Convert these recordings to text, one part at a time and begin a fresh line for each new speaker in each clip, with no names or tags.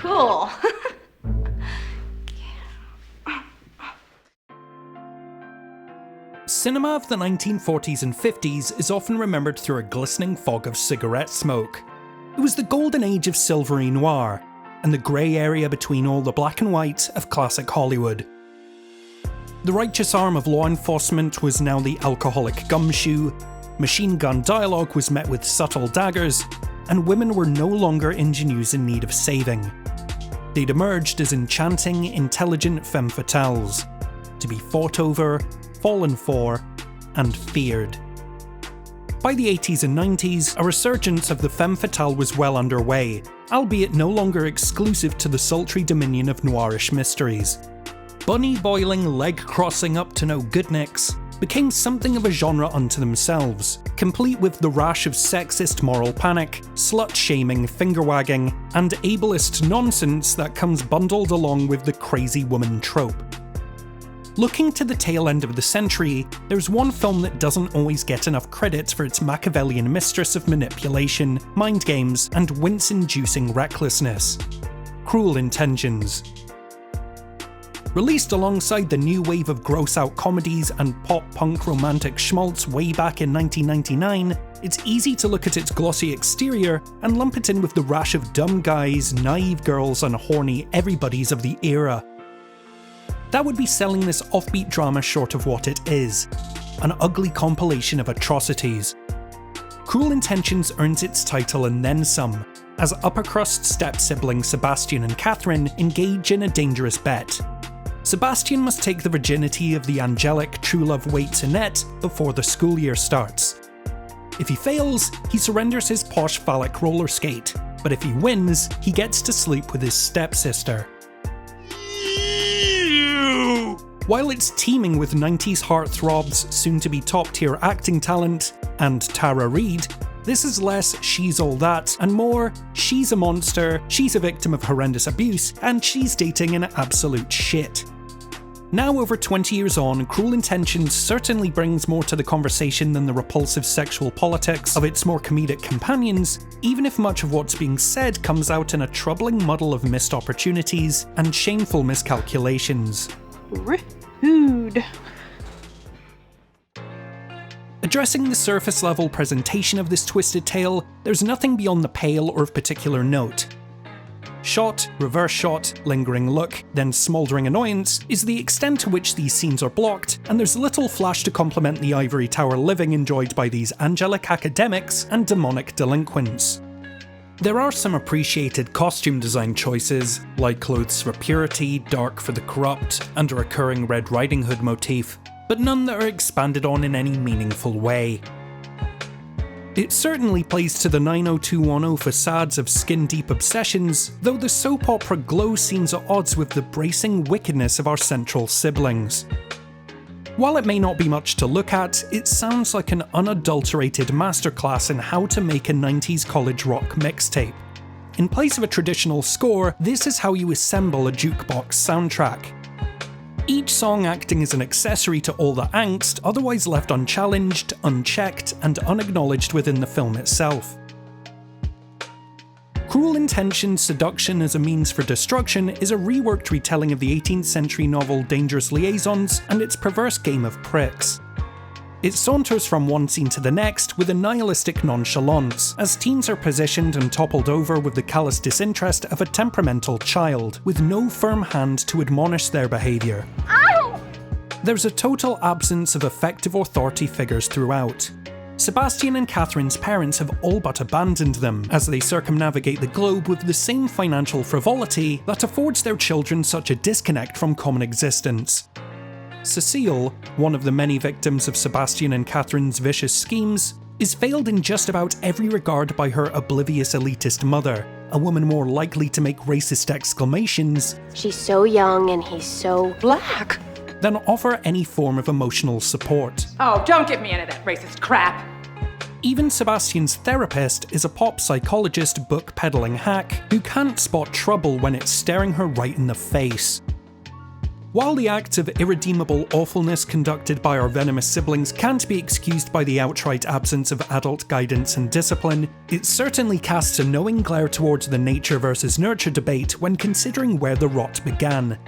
Cool.
Cinema of the 1940s and 50s is often remembered through a glistening fog of cigarette smoke. It was the golden age of silvery noir, and the grey area between all the black and white of classic Hollywood. The righteous arm of law enforcement was now the alcoholic gumshoe, machine gun dialogue was met with subtle daggers, and women were no longer ingenues in need of saving. They'd emerged as enchanting, intelligent femme fatales, to be fought over, fallen for, and feared. By the 80s and 90s, a resurgence of the femme fatale was well underway, albeit no longer exclusive to the sultry dominion of noirish mysteries. Bunny boiling, leg-crossing up to no goodniks became something of a genre unto themselves, complete with the rash of sexist moral panic, slut-shaming, finger-wagging, and ableist nonsense that comes bundled along with the crazy woman trope. Looking to the tail end of the century, there's one film that doesn't always get enough credit for its Machiavellian mistress of manipulation, mind games, and wince-inducing recklessness: Cruel Intentions. Released alongside the new wave of gross-out comedies and pop-punk romantic schmaltz way back in 1999, it's easy to look at its glossy exterior and lump it in with the rash of dumb guys, naive girls, and horny everybodies of the era. That would be selling this offbeat drama short of what it is: an ugly compilation of atrocities. Cruel Intentions earns its title and then some, as upper-crust step-siblings Sebastian and Katherine engage in a dangerous bet. Sebastian must take the virginity of the angelic true-love waits Annette before the school year starts. If he fails, he surrenders his posh phallic roller skate, but if he wins, he gets to sleep with his stepsister. While it's teeming with 90s heartthrobs, soon-to-be top-tier acting talent, and Tara Reid, this is less she's all that, and more she's a monster, she's a victim of horrendous abuse, and she's dating an absolute shit. Now over 20 years on, Cruel Intentions certainly brings more to the conversation than the repulsive sexual politics of its more comedic companions, even if much of what's being said comes out in a troubling muddle of missed opportunities and shameful miscalculations.
Rude.
Addressing the surface-level presentation of this twisted tale, there's nothing beyond the pale or of particular note. Shot, reverse shot, lingering look, then smouldering annoyance is the extent to which these scenes are blocked, and there's little flash to complement the ivory tower living enjoyed by these angelic academics and demonic delinquents. There are some appreciated costume design choices, like clothes for purity, dark for the corrupt, and a recurring Red Riding Hood motif, but none that are expanded on in any meaningful way. It certainly plays to the 90210 facades of skin-deep obsessions, though the soap opera glow seems at odds with the bracing wickedness of our central siblings. While it may not be much to look at, it sounds like an unadulterated masterclass in how to make a 90s college rock mixtape. In place of a traditional score, this is how you assemble a jukebox soundtrack. Each song acting as an accessory to all the angst otherwise left unchallenged, unchecked, and unacknowledged within the film itself. Cruel Intentions, Seduction as a Means for Destruction is a reworked retelling of the 18th century novel Dangerous Liaisons and its perverse game of pricks. It saunters from one scene to the next with a nihilistic nonchalance, as teens are positioned and toppled over with the callous disinterest of a temperamental child, with no firm hand to admonish their behaviour.
Ow!
There's a total absence of effective authority figures throughout. Sebastian and Katherine's parents have all but abandoned them as they circumnavigate the globe with the same financial frivolity that affords their children such a disconnect from common existence. Cecile, one of the many victims of Sebastian and Katherine's vicious schemes, is failed in just about every regard by her oblivious elitist mother, a woman more likely to make racist exclamations,
"She's so young and he's so black,"
than offer any form of emotional support.
Oh, don't get me into that racist crap.
Even Sebastian's therapist is a pop psychologist book-peddling hack who can't spot trouble when it's staring her right in the face. While the acts of irredeemable awfulness conducted by our venomous siblings can't be excused by the outright absence of adult guidance and discipline, it certainly casts a knowing glare towards the nature versus nurture debate when considering where the rot began.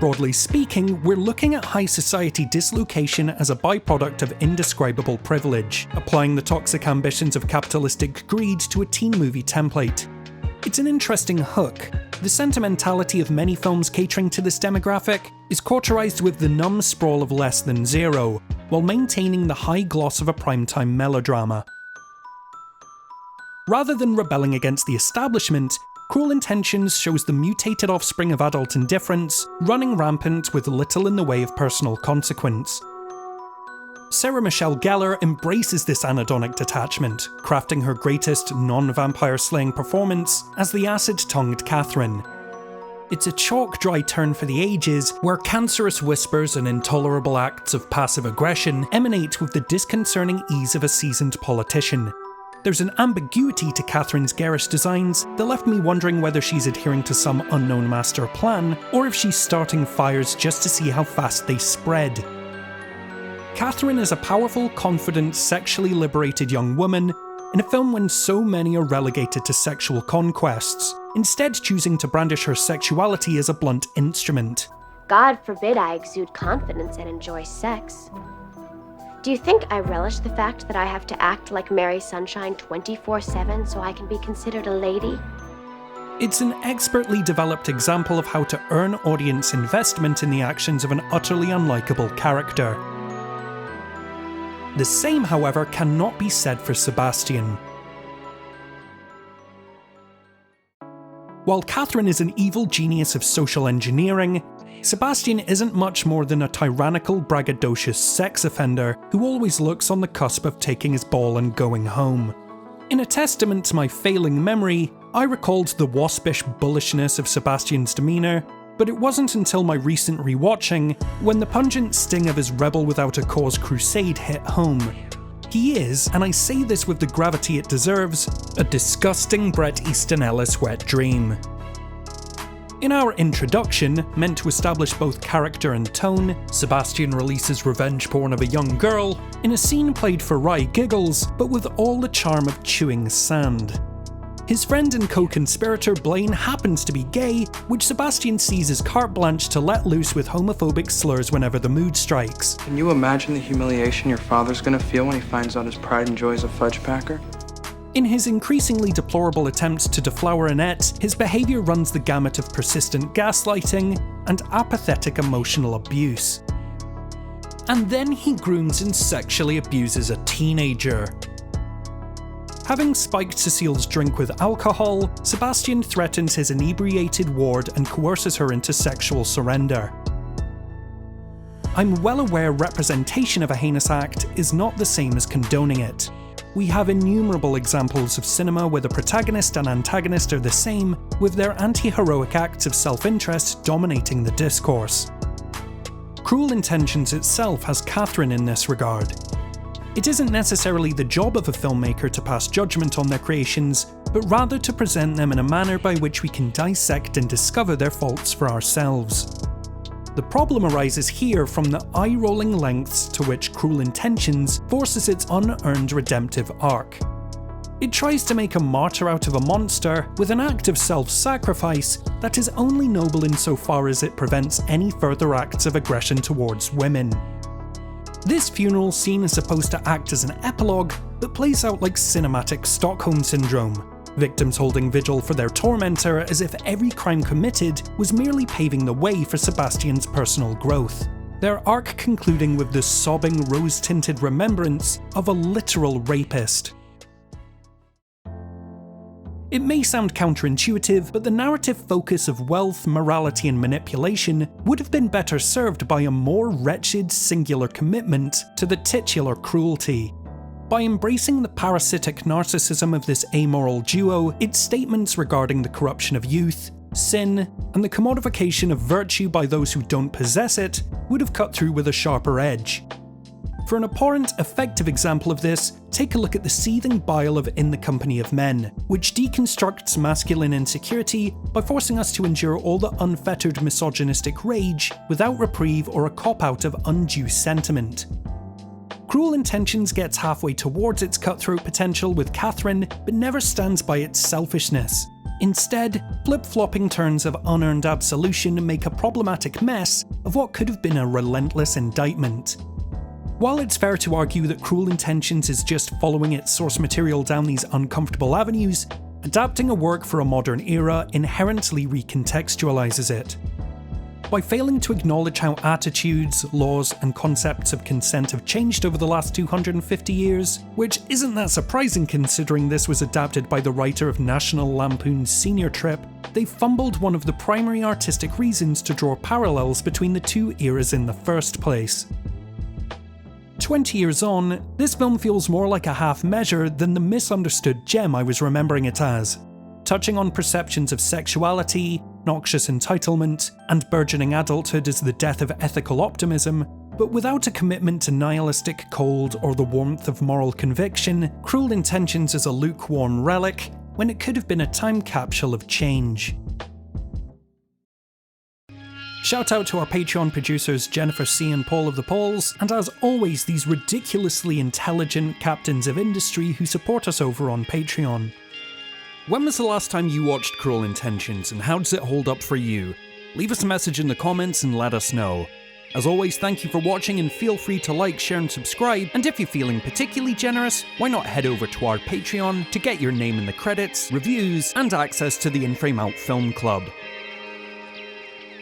Broadly speaking, we're looking at high society dislocation as a byproduct of indescribable privilege, applying the toxic ambitions of capitalistic greed to a teen movie template. It's an interesting hook. The sentimentality of many films catering to this demographic is cauterized with the numb sprawl of Less Than Zero, while maintaining the high gloss of a primetime melodrama. Rather than rebelling against the establishment, Cruel Intentions shows the mutated offspring of adult indifference, running rampant with little in the way of personal consequence. Sarah Michelle Gellar embraces this anhedonic detachment, crafting her greatest non-vampire slaying performance as the acid-tongued Katherine. It's a chalk-dry turn for the ages, where cancerous whispers and intolerable acts of passive aggression emanate with the disconcerting ease of a seasoned politician. There's an ambiguity to Katherine's garish designs that left me wondering whether she's adhering to some unknown master plan, or if she's starting fires just to see how fast they spread. Katherine is a powerful, confident, sexually liberated young woman in a film when so many are relegated to sexual conquests, instead choosing to brandish her sexuality as a blunt instrument.
God forbid I exude confidence and enjoy sex. Do you think I relish the fact that I have to act like Mary Sunshine 24/7 so I can be considered a lady?
It's an expertly developed example of how to earn audience investment in the actions of an utterly unlikable character. The same, however, cannot be said for Sebastian. While Katherine is an evil genius of social engineering, Sebastian isn't much more than a tyrannical, braggadocious sex offender who always looks on the cusp of taking his ball and going home. In a testament to my failing memory, I recalled the waspish bullishness of Sebastian's demeanour, but it wasn't until my recent rewatching when the pungent sting of his rebel without a cause crusade hit home. He is, and I say this with the gravity it deserves, a disgusting Bret Easton Ellis wet dream. In our introduction, meant to establish both character and tone, Sebastian releases revenge porn of a young girl in a scene played for wry giggles, but with all the charm of chewing sand. His friend and co-conspirator Blaine happens to be gay, which Sebastian sees as carte blanche to let loose with homophobic slurs whenever the mood strikes.
Can you imagine the humiliation your father's gonna feel when he finds out his pride and joy is a fudge packer?
In his increasingly deplorable attempts to deflower Annette, his behaviour runs the gamut of persistent gaslighting and apathetic emotional abuse. And then he grooms and sexually abuses a teenager. Having spiked Cecile's drink with alcohol, Sebastian threatens his inebriated ward and coerces her into sexual surrender. I'm well aware representation of a heinous act is not the same as condoning it. We have innumerable examples of cinema where the protagonist and antagonist are the same, with their anti-heroic acts of self-interest dominating the discourse. Cruel Intentions itself has Katherine in this regard. It isn't necessarily the job of a filmmaker to pass judgment on their creations, but rather to present them in a manner by which we can dissect and discover their faults for ourselves. The problem arises here from the eye-rolling lengths to which Cruel Intentions forces its unearned redemptive arc. It tries to make a martyr out of a monster with an act of self-sacrifice that is only noble insofar as it prevents any further acts of aggression towards women. This funeral scene is supposed to act as an epilogue that plays out like cinematic Stockholm Syndrome, victims holding vigil for their tormentor as if every crime committed was merely paving the way for Sebastian's personal growth, their arc concluding with the sobbing rose-tinted remembrance of a literal rapist. It may sound counterintuitive, but the narrative focus of wealth, morality and manipulation would have been better served by a more wretched, singular commitment to the titular cruelty. By embracing the parasitic narcissism of this amoral duo, its statements regarding the corruption of youth, sin, and the commodification of virtue by those who don't possess it would have cut through with a sharper edge. For an abhorrent, effective example of this, take a look at the seething bile of In the Company of Men, which deconstructs masculine insecurity by forcing us to endure all the unfettered misogynistic rage without reprieve or a cop-out of undue sentiment. Cruel Intentions gets halfway towards its cutthroat potential with Katherine, but never stands by its selfishness. Instead, flip-flopping turns of unearned absolution make a problematic mess of what could have been a relentless indictment. While it's fair to argue that Cruel Intentions is just following its source material down these uncomfortable avenues, adapting a work for a modern era inherently recontextualizes it. By failing to acknowledge how attitudes, laws, and concepts of consent have changed over the last 250 years, which isn't that surprising considering this was adapted by the writer of National Lampoon's Senior Trip, they fumbled one of the primary artistic reasons to draw parallels between the two eras in the first place. 20 years on, this film feels more like a half measure than the misunderstood gem I was remembering it as, touching on perceptions of sexuality, noxious entitlement, and burgeoning adulthood as the death of ethical optimism, but without a commitment to nihilistic cold or the warmth of moral conviction. Cruel Intentions is a lukewarm relic, when it could have been a time capsule of change. Shout out to our Patreon producers Jennifer C. and Paul of the Pauls, and as always these ridiculously intelligent captains of industry who support us over on Patreon. When was the last time you watched Cruel Intentions, and how does it hold up for you? Leave us a message in the comments and let us know. As always, thank you for watching and feel free to like, share and subscribe, and if you're feeling particularly generous, why not head over to our Patreon to get your name in the credits, reviews, and access to the In Frame Out Film Club.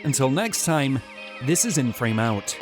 Until next time, this is In Frame Out.